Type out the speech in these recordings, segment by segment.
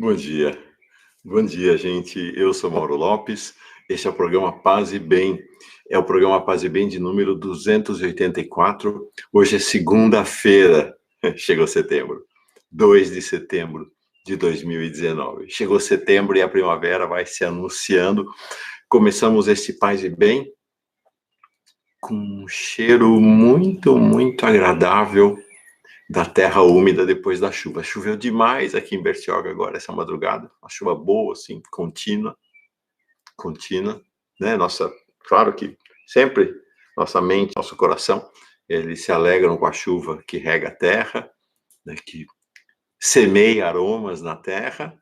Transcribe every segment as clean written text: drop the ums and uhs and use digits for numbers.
Bom dia. Bom dia, gente. Eu sou Mauro Lopes. Este é o programa Paz e Bem. É o programa Paz e Bem de número 284. Hoje é segunda-feira. Chegou setembro. 2 de setembro de 2019. Chegou setembro e a primavera vai se anunciando. Começamos este Paz e Bem com um cheiro muito agradável da terra úmida depois da chuva. Choveu demais aqui em Bertioga agora, essa madrugada. Uma chuva boa, assim, contínua, né? Claro que sempre nossa mente, nosso coração, eles se alegram com a chuva que rega a terra, né, que semeia aromas na terra,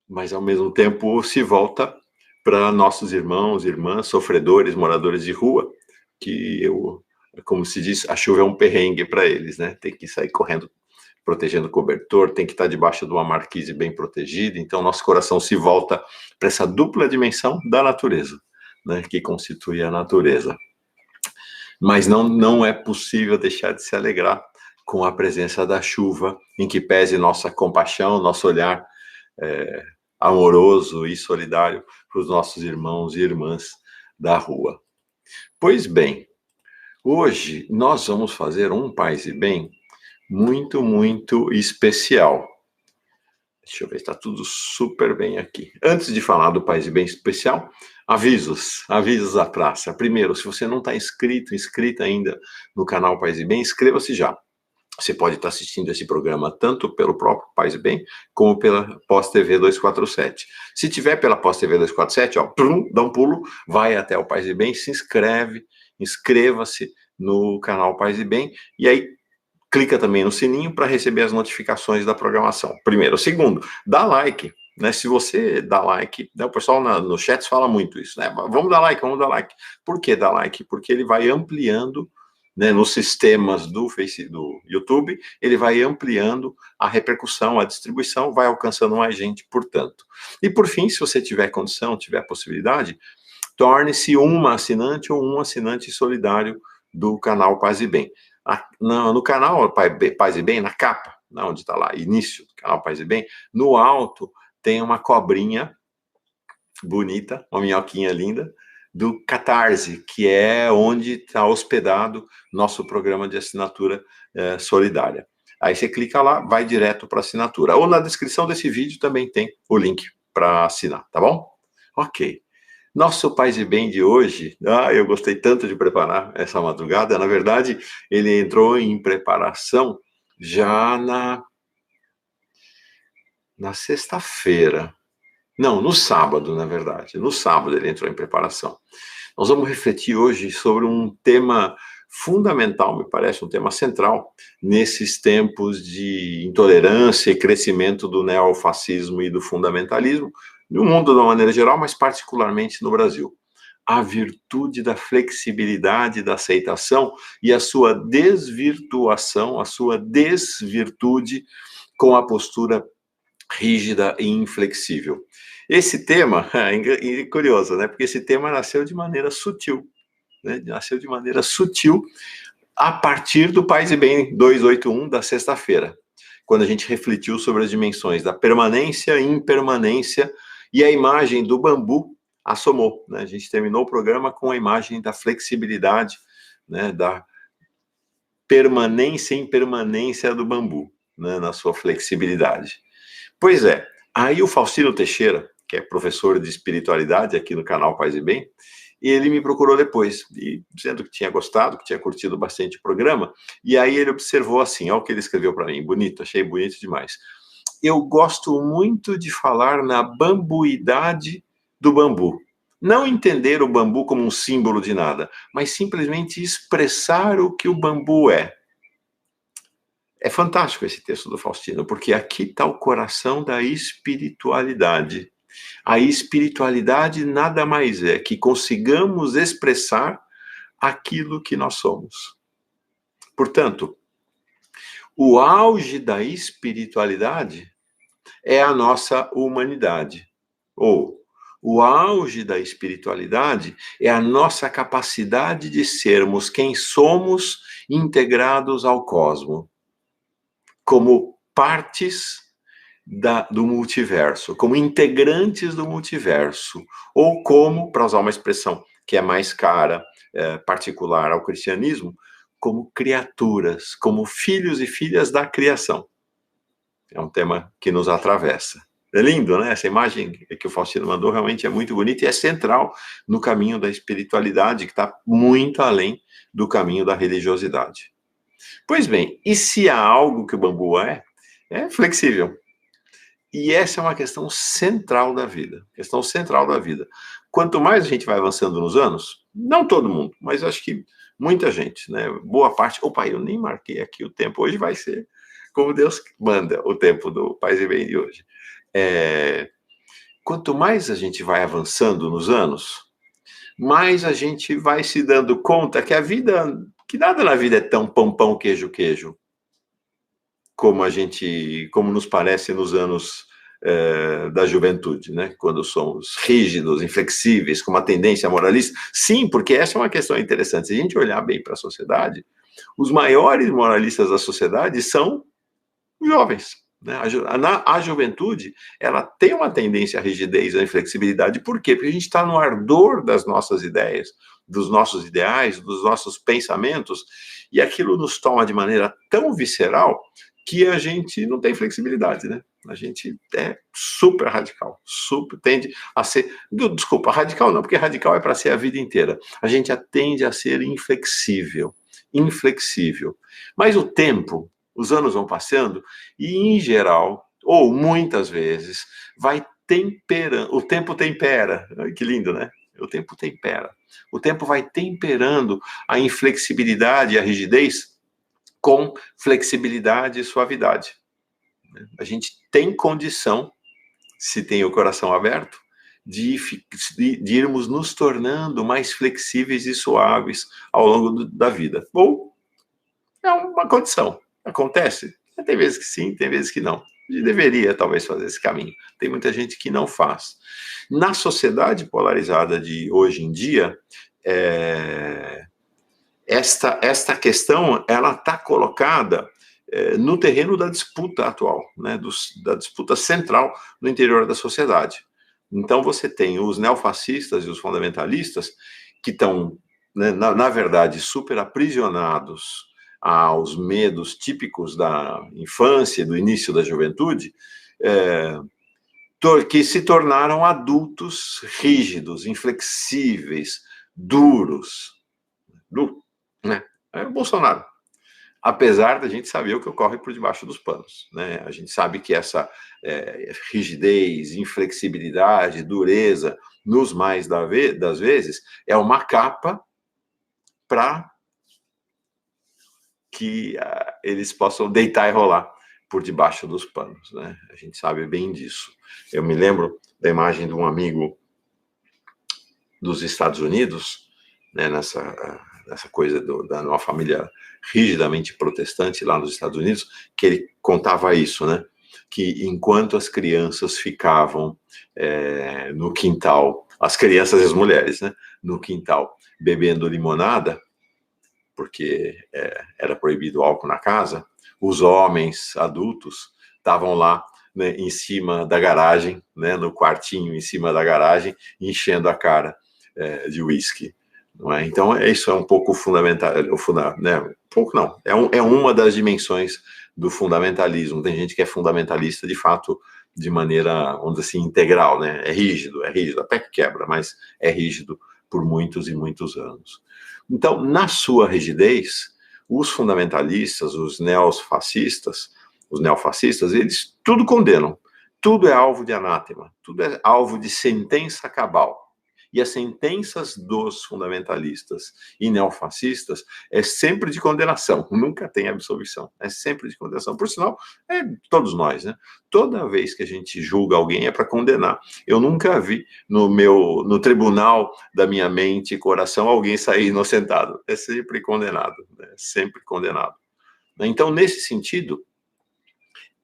mas ao mesmo tempo se volta para nossos irmãos, irmãs, sofredores, moradores de rua, como se diz, a chuva é um perrengue para eles, né? Tem que sair correndo protegendo o cobertor, tem que estar debaixo de uma marquise bem protegida, então nosso coração se volta para essa dupla dimensão da natureza, né, que constitui a natureza. Mas não é possível deixar de se alegrar com a presença da chuva, em que pese nossa compaixão, nosso olhar amoroso e solidário para os nossos irmãos e irmãs da rua. Pois bem, hoje nós vamos fazer um Paz e Bem muito especial. Deixa eu ver, está tudo super bem aqui. Antes de falar do Paz e Bem especial, avisos da praça. Primeiro, se você não está inscrita ainda no canal Paz e Bem, inscreva-se já. Você pode estar assistindo esse programa tanto pelo próprio Paz e Bem, como pela Pós TV 247. Se tiver pela Pós TV 247, ó, dá um pulo, vai até o Paz e Bem, se inscreva-se no canal Paz e Bem, e aí clica também no sininho para receber as notificações da programação. Primeiro. Segundo, dá like, né? Se você dá like, né? O pessoal no chat fala muito isso, né? Vamos dar like. Por que dar like? Porque ele vai ampliando, né, nos sistemas do YouTube, ele vai ampliando a repercussão, a distribuição, vai alcançando mais gente, portanto. E por fim, se você tiver condição, tiver possibilidade, torne-se uma assinante ou um assinante solidário do canal Paz e Bem. No canal Paz e Bem, na capa, onde está lá, início do canal Paz e Bem, no alto tem uma cobrinha bonita, uma minhoquinha linda, do Catarse, que é onde está hospedado nosso programa de assinatura solidária. Aí você clica lá, vai direto para a assinatura. Ou na descrição desse vídeo também tem o link para assinar, tá bom? Ok. Nosso Paz e Bem de hoje, eu gostei tanto de preparar essa madrugada. Na verdade, ele entrou em preparação já na sexta-feira. Não, no sábado, na verdade. No sábado ele entrou em preparação. Nós vamos refletir hoje sobre um tema fundamental, me parece, um tema central, nesses tempos de intolerância e crescimento do neofascismo e do fundamentalismo, no mundo de uma maneira geral, mas particularmente no Brasil. A virtude da flexibilidade, da aceitação e a sua desvirtuação, a sua desvirtude com a postura rígida e inflexível. Esse tema é curioso, né? Porque esse tema nasceu de maneira sutil, né? Nasceu de maneira sutil a partir do Paz e Bem 281 da sexta-feira, quando a gente refletiu sobre as dimensões da permanência e impermanência e a imagem do bambu assomou, né? A gente terminou o programa com a imagem da flexibilidade, né? Da permanência e impermanência do bambu, né? Na sua flexibilidade. Pois é, aí o Faustino Teixeira, que é professor de espiritualidade aqui no canal Paz e Bem, e ele me procurou depois, dizendo que tinha gostado, que tinha curtido bastante o programa, e aí ele observou assim, olha o que ele escreveu para mim, bonito, achei bonito demais. Eu gosto muito de falar na bambuidade do bambu. Não entender o bambu como um símbolo de nada, mas simplesmente expressar o que o bambu é. É fantástico esse texto do Faustino, porque aqui está o coração da espiritualidade. A espiritualidade nada mais é que consigamos expressar aquilo que nós somos. Portanto, o auge da espiritualidade é a nossa humanidade. Ou, o auge da espiritualidade é a nossa capacidade de sermos quem somos integrados ao cosmos, como partes do multiverso, como integrantes do multiverso, ou como, para usar uma expressão que é mais cara, particular ao cristianismo, como criaturas, como filhos e filhas da criação. É um tema que nos atravessa. É lindo, né? Essa imagem que o Faustino mandou realmente é muito bonita e é central no caminho da espiritualidade, que está muito além do caminho da religiosidade. Pois bem, e se há algo que o bambu é flexível. E essa é uma questão central da vida. Questão central da vida. Quanto mais a gente vai avançando nos anos, não todo mundo, mas acho que muita gente, né? Boa parte. Opa, eu nem marquei aqui o tempo. Hoje vai ser como Deus manda o tempo do Paz e Bem de hoje. Quanto mais a gente vai avançando nos anos, mais a gente vai se dando conta que a vida, que nada na vida é tão pão, pão, queijo, queijo, como nos parece nos anos da juventude, né? Quando somos rígidos, inflexíveis, com uma tendência moralista. Sim, porque essa é uma questão interessante. Se a gente olhar bem para a sociedade, os maiores moralistas da sociedade são jovens. Né? A juventude, ela tem uma tendência à rigidez, à inflexibilidade. Por quê? Porque a gente está no ardor das nossas ideias, dos nossos ideais, dos nossos pensamentos, e aquilo nos toma de maneira tão visceral que a gente não tem flexibilidade, né? A gente é super radical, super tende a ser, desculpa, radical não, porque radical é para ser a vida inteira. A gente tende a ser inflexível. Mas o tempo, os anos vão passando e, em geral, ou muitas vezes, vai temperando. O tempo tempera. Que lindo, né? O tempo tempera. O tempo vai temperando a inflexibilidade e a rigidez com flexibilidade e suavidade. A gente tem condição, se tem o coração aberto, de irmos nos tornando mais flexíveis e suaves ao longo da vida. Ou é uma condição. Acontece? Tem vezes que sim, tem vezes que não. E deveria, talvez, fazer esse caminho. Tem muita gente que não faz. Na sociedade polarizada de hoje em dia, esta questão ela está colocada no terreno da disputa atual, né, da disputa central no interior da sociedade. Então, você tem os neofascistas e os fundamentalistas que estão, né, na verdade, super aprisionados aos medos típicos da infância e do início da juventude, que se tornaram adultos rígidos, inflexíveis, duros, né? É o Bolsonaro. Apesar da gente saber o que ocorre por debaixo dos panos, né? A gente sabe que essa rigidez, inflexibilidade, dureza, nos mais das vezes, é uma capa para que eles possam deitar e rolar por debaixo dos panos, né? A gente sabe bem disso. Eu me lembro da imagem de um amigo dos Estados Unidos, né, nessa coisa da uma família rigidamente protestante lá nos Estados Unidos, que ele contava isso, né? Que enquanto as crianças ficavam no quintal, as crianças e as mulheres, né? No quintal, bebendo limonada, porque era proibido álcool na casa, os homens adultos estavam lá, né, em cima da garagem, né, no quartinho em cima da garagem, enchendo a cara de uísque. Então, isso é um pouco fundamental, né? Um pouco não, é uma das dimensões do fundamentalismo. Tem gente que é fundamentalista, de fato, de maneira, vamos dizer assim, integral, né? É rígido, até que quebra, mas é rígido por muitos e muitos anos. Então, na sua rigidez, os fundamentalistas, os neofascistas, eles tudo condenam. Tudo é alvo de anátema, tudo é alvo de sentença cabal. E as sentenças dos fundamentalistas e neofascistas é sempre de condenação, nunca tem absolvição, é sempre de condenação. Por sinal, todos nós, né? Toda vez que a gente julga alguém é para condenar. Eu nunca vi no tribunal da minha mente e coração alguém sair inocentado. É sempre condenado, né? Sempre condenado. Então, nesse sentido,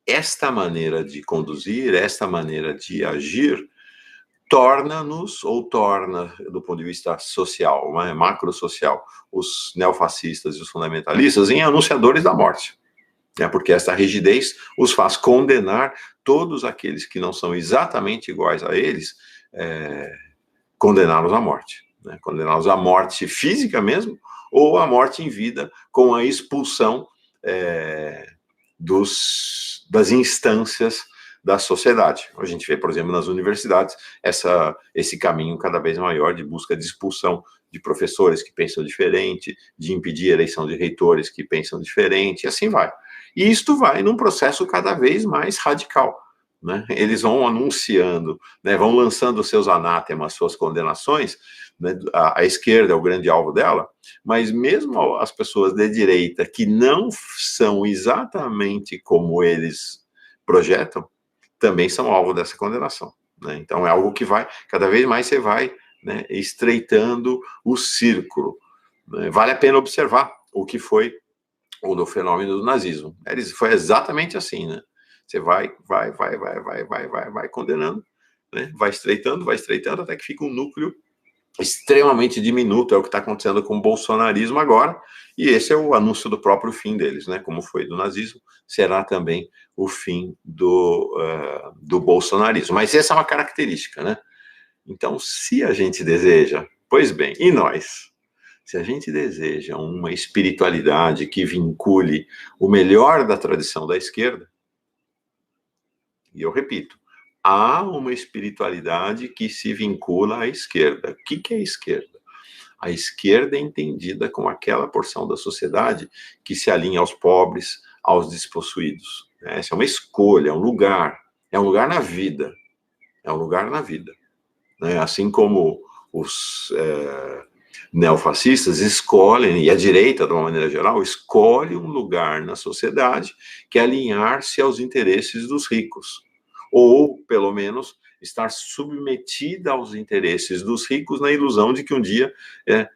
esta maneira de conduzir, esta maneira de agir, torna, do ponto de vista social, macro-social, os neofascistas e os fundamentalistas em anunciadores da morte. né? Porque essa rigidez os faz condenar todos aqueles que não são exatamente iguais a eles, condená-los à morte, né? Condená-los à morte física mesmo, ou à morte em vida, com a expulsão das instâncias da sociedade. A gente vê, por exemplo, nas universidades, esse caminho cada vez maior de busca de expulsão de professores que pensam diferente, de impedir a eleição de reitores que pensam diferente, e assim vai. E isto vai num processo cada vez mais radical, né? Eles vão anunciando, né, vão lançando seus anátemas, suas condenações, né? A esquerda é o grande alvo dela, mas mesmo as pessoas de direita que não são exatamente como eles projetam, também são alvo dessa condenação, né? Então é algo que vai, cada vez mais você vai, né, estreitando o círculo, né? Vale a pena observar o que foi o do fenômeno do nazismo. Foi exatamente assim, né? Você vai condenando, né? Vai estreitando, até que fica um núcleo extremamente diminuto. É o que está acontecendo com o bolsonarismo agora, e esse é o anúncio do próprio fim deles, né? Como foi do nazismo, será também o fim do bolsonarismo. Mas essa é uma característica, né? Então, se a gente deseja, pois bem, e nós? Se a gente deseja uma espiritualidade que vincule o melhor da tradição da esquerda, e eu repito, há uma espiritualidade que se vincula à esquerda. O que é a esquerda? A esquerda é entendida como aquela porção da sociedade que se alinha aos pobres, aos despossuídos. Essa é uma escolha, é um lugar na vida. É um lugar na vida. Assim como os neofascistas escolhem, e a direita, de uma maneira geral, escolhe um lugar na sociedade que é alinhar-se aos interesses dos ricos, ou, pelo menos, estar submetida aos interesses dos ricos na ilusão de que um dia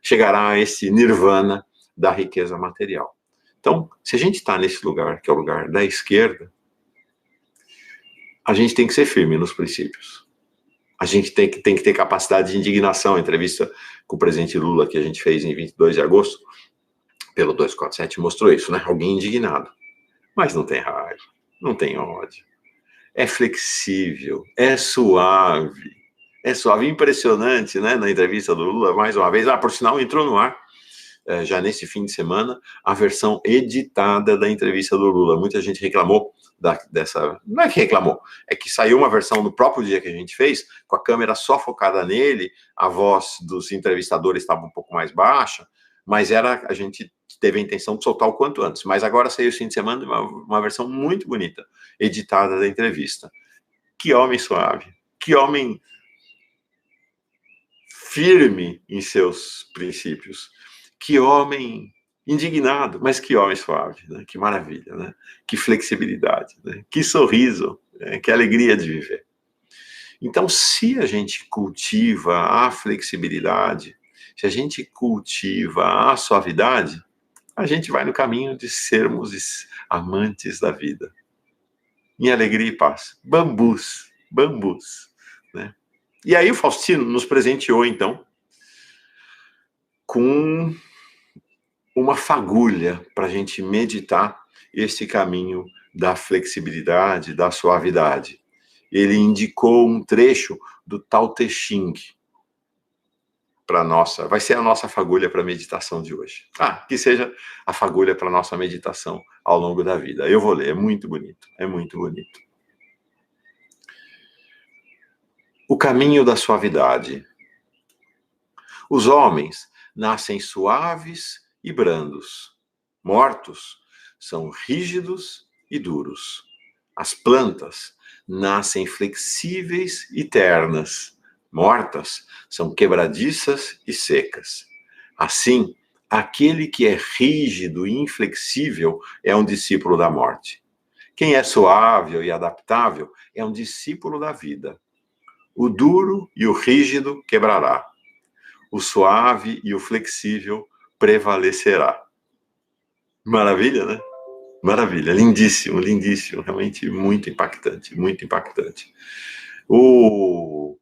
chegará a esse nirvana da riqueza material. Então, se a gente está nesse lugar, que é o lugar da esquerda, a gente tem que ser firme nos princípios. A gente tem que ter capacidade de indignação. A entrevista com o presidente Lula que a gente fez em 22 de agosto, pelo 247, mostrou isso, né? Alguém indignado. Mas não tem raiva, não tem ódio. É flexível, é suave. É suave, impressionante, né? Na entrevista do Lula, mais uma vez. Por sinal, entrou no ar, já nesse fim de semana, a versão editada da entrevista do Lula. Muita gente reclamou dessa... Não é que reclamou, é que saiu uma versão no próprio dia que a gente fez, com a câmera só focada nele, a voz dos entrevistadores estava um pouco mais baixa, mas a gente teve a intenção de soltar o quanto antes. Mas agora saiu esse fim de semana uma versão muito bonita, editada da entrevista. Que homem suave, que homem firme em seus princípios, que homem indignado, mas que homem suave, né? Que maravilha, né? Que flexibilidade, né? Que sorriso, né? Que alegria de viver. Então, se a gente cultiva a flexibilidade, se a gente cultiva a suavidade, a gente vai no caminho de sermos amantes da vida. Em alegria e paz. Bambus, né? E aí o Faustino nos presenteou, então, com uma fagulha para a gente meditar esse caminho da flexibilidade, da suavidade. Ele indicou um trecho do Tao Te Ching vai ser a nossa fagulha para a meditação de hoje. Que seja a fagulha para a nossa meditação ao longo da vida. Eu vou ler, é muito bonito, é muito bonito. O caminho da suavidade. Os homens nascem suaves e brandos. Mortos são rígidos e duros. As plantas nascem flexíveis e ternas. Mortas são quebradiças e secas. Assim, aquele que é rígido e inflexível é um discípulo da morte. Quem é suave e adaptável é um discípulo da vida. O duro e o rígido quebrará. O suave e o flexível prevalecerá. Maravilha, né? Maravilha, lindíssimo, lindíssimo, realmente muito impactante, muito impactante. O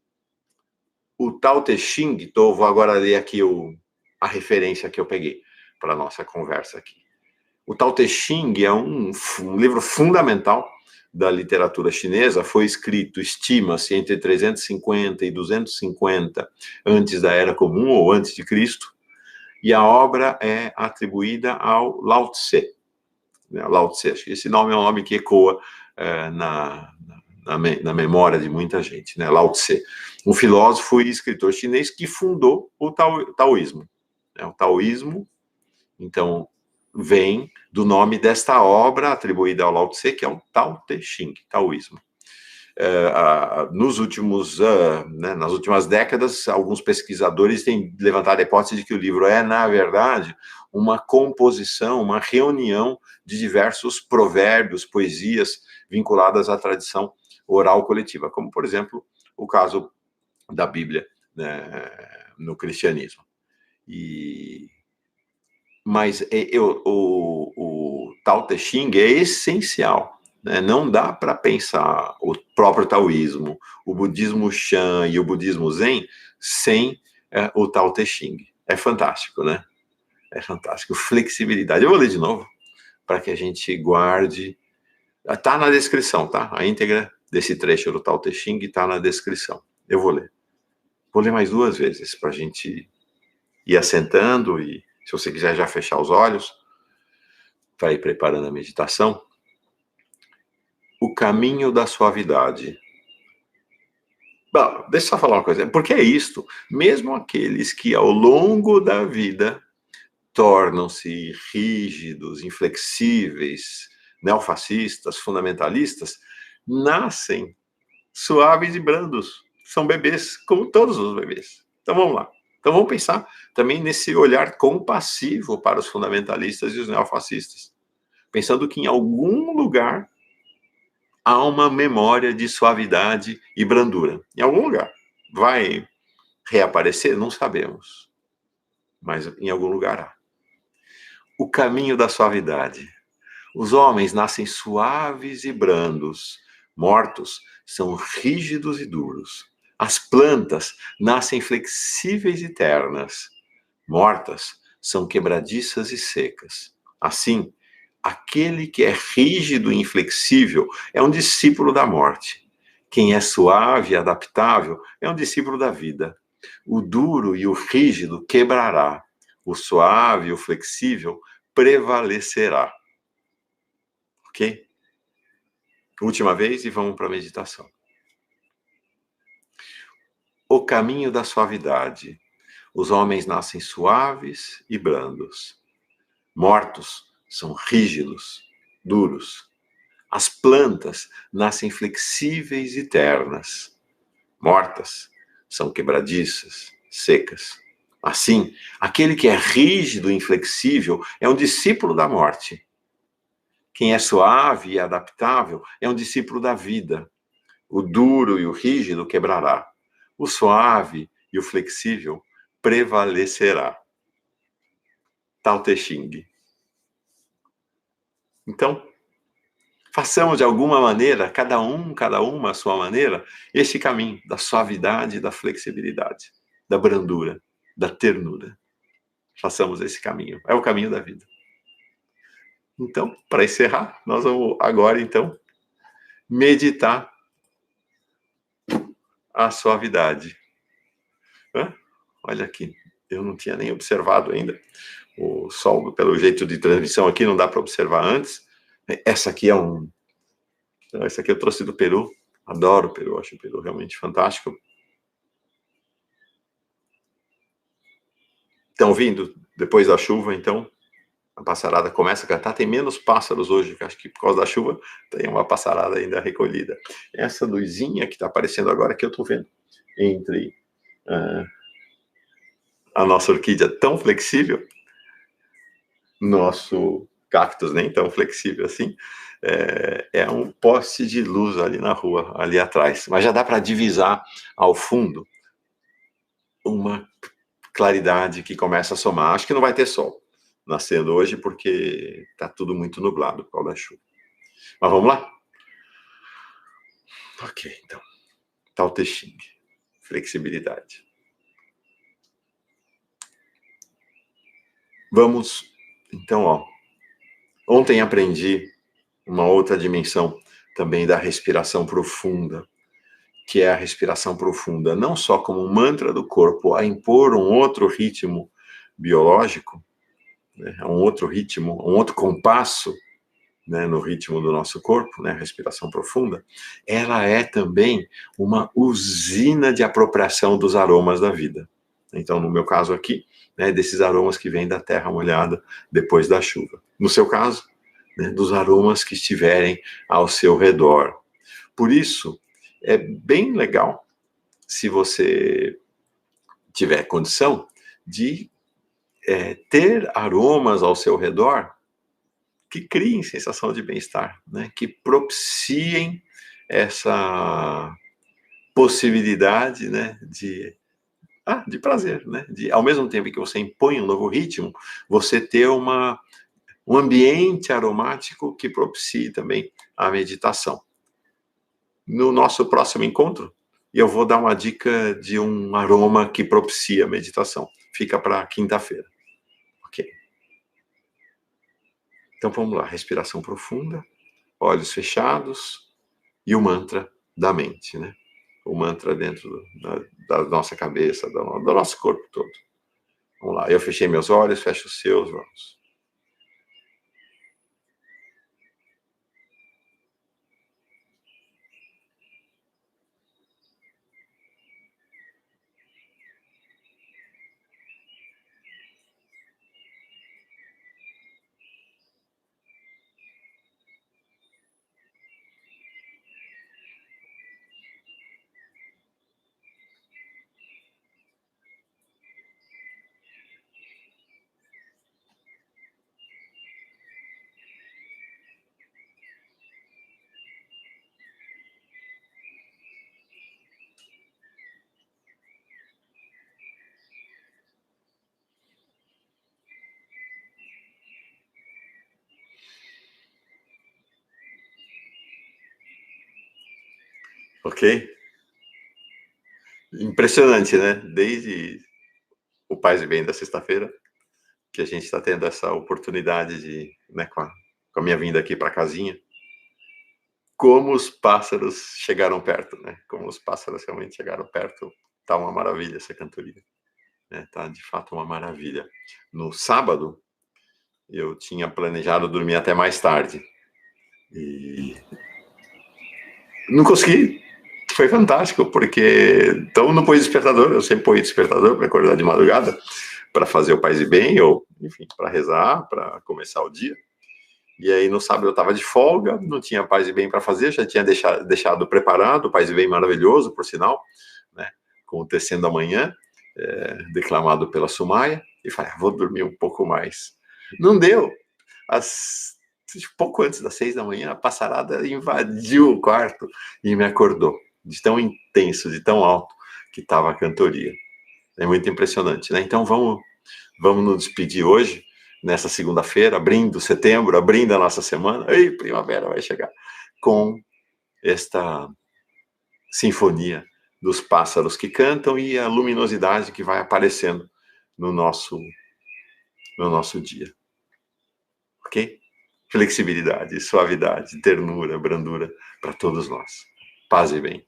Tao Te Ching, vou agora ler aqui a referência que eu peguei para a nossa conversa aqui. O Tao Te Ching é um livro fundamental da literatura chinesa, foi escrito, estima-se, entre 350 e 250 antes da Era Comum, ou antes de Cristo, e a obra é atribuída ao Lao Tse. Lao Tse, acho que esse nome é um nome que ecoa na memória de muita gente, né? Lao Tse, um filósofo e escritor chinês que fundou o taoísmo. O taoísmo, então, vem do nome desta obra atribuída ao Lao Tse, que é o Tao Te Ching, taoísmo. Nas últimas décadas, alguns pesquisadores têm levantado a hipótese de que o livro é, na verdade, uma composição, uma reunião de diversos provérbios, poesias vinculadas à tradição oral coletiva, como, por exemplo, o caso da Bíblia, né, no cristianismo. Mas o Tao Te Ching é essencial. Né? Não dá para pensar o próprio taoísmo, o budismo Shan e o budismo Zen sem o Tao Te Ching. É fantástico, né? É fantástico. Flexibilidade. Eu vou ler de novo para que a gente guarde. Está na descrição, tá? A íntegra desse trecho do Tao Te Ching está na descrição. Eu vou ler. Vou ler mais 2 vezes para a gente ir assentando e, se você quiser já fechar os olhos, para ir preparando a meditação. O caminho da suavidade. Bom, deixa eu só falar uma coisa. Porque é isto. Mesmo aqueles que ao longo da vida tornam-se rígidos, inflexíveis, neofascistas, fundamentalistas, nascem suaves e brandos. São bebês, como todos os bebês. Então vamos lá. Então vamos pensar também nesse olhar compassivo para os fundamentalistas e os neofascistas. Pensando que em algum lugar há uma memória de suavidade e brandura. Em algum lugar. Vai reaparecer? Não sabemos. Mas em algum lugar há. O caminho da suavidade. Os homens nascem suaves e brandos. Mortos são rígidos e duros. As plantas nascem flexíveis e ternas. Mortas são quebradiças e secas. Assim, aquele que é rígido e inflexível é um discípulo da morte. Quem é suave e adaptável é um discípulo da vida. O duro e o rígido quebrará. O suave e o flexível prevalecerá. Ok? Última vez e vamos para a meditação. O caminho da suavidade. Os homens nascem suaves e brandos. Mortos são rígidos, duros. As plantas nascem flexíveis e ternas. Mortas são quebradiças, secas. Assim, aquele que é rígido e inflexível é um discípulo da morte. Quem é suave e adaptável é um discípulo da vida. O duro e o rígido quebrará. O suave e o flexível prevalecerá. Tao Te Ching. Então, façamos de alguma maneira, cada uma à sua maneira, esse caminho da suavidade e da flexibilidade, da brandura, da ternura. Façamos esse caminho. É o caminho da vida. Então, para encerrar, nós vamos agora, então, meditar a suavidade. Olha aqui, eu não tinha nem observado ainda. O sol, pelo jeito de transmissão aqui, não dá para observar antes. Essa aqui essa aqui eu trouxe do Peru. Adoro o Peru, acho o Peru realmente fantástico. Estão vindo depois da chuva, então a passarada começa a cantar. Tem menos pássaros hoje, que acho que por causa da chuva tem uma passarada ainda recolhida. Essa luzinha que está aparecendo agora, que eu estou vendo entre a nossa orquídea tão flexível, nosso cactus nem tão flexível assim, é um poste de luz ali na rua, ali atrás. Mas já dá para divisar ao fundo uma claridade que começa a somar. Acho que não vai ter sol nascendo hoje, porque está tudo muito nublado por causa da chuva. Mas vamos lá? Ok, então. Tao Te Ching. Flexibilidade. Vamos, então, Ontem aprendi uma outra dimensão também da respiração profunda, que é a respiração profunda, não só como um mantra do corpo a impor um outro ritmo biológico, né, um outro ritmo, um outro compasso, né, no ritmo do nosso corpo, né, a respiração profunda, ela é também uma usina de apropriação dos aromas da vida. Então, no meu caso aqui, né, desses aromas que vêm da terra molhada depois da chuva. No seu caso, né, dos aromas que estiverem ao seu redor. Por isso, é bem legal, se você tiver condição, de ter aromas ao seu redor que criem sensação de bem-estar, né? Que propiciem essa possibilidade, né, de prazer, né? De, ao mesmo tempo que você impõe um novo ritmo, você ter um ambiente aromático que propicie também a meditação. No nosso próximo encontro, eu vou dar uma dica de um aroma que propicia a meditação. Fica para quinta-feira. Ok? Então vamos lá, respiração profunda, olhos fechados e o mantra da mente, né? O mantra dentro da nossa cabeça, do nosso corpo todo. Vamos lá, eu fechei meus olhos, fecha os seus, vamos. Ok? Impressionante, né? Desde o Paz e Bem da sexta-feira, que a gente está tendo essa oportunidade de, né, com a minha vinda aqui para casinha, como os pássaros chegaram perto, né? Como os pássaros realmente chegaram perto. Tá uma maravilha essa cantoria, né? Tá de fato uma maravilha. No sábado, eu tinha planejado dormir até mais tarde e não consegui. Foi fantástico, porque então não pôs despertador, eu sempre ponho despertador para acordar de madrugada, para fazer o Paz e Bem, ou enfim, para rezar, para começar o dia. E aí no sábado eu estava de folga, não tinha Paz e Bem para fazer, já tinha deixado preparado, o Paz e Bem maravilhoso, por sinal, né, com o Tecendo Amanhã, declamado pela Sumaia, e falei, vou dormir um pouco mais. Não deu. Pouco antes das 6 da manhã, a passarada invadiu o quarto e me acordou, de tão intenso, de tão alto que estava a cantoria. É muito impressionante, né? Então vamos nos despedir hoje, nessa segunda-feira, abrindo setembro, abrindo a nossa semana. Ei, primavera vai chegar, com esta sinfonia dos pássaros que cantam e a luminosidade que vai aparecendo no nosso dia. Ok? Flexibilidade, suavidade, ternura, brandura para todos nós. Paz e bem.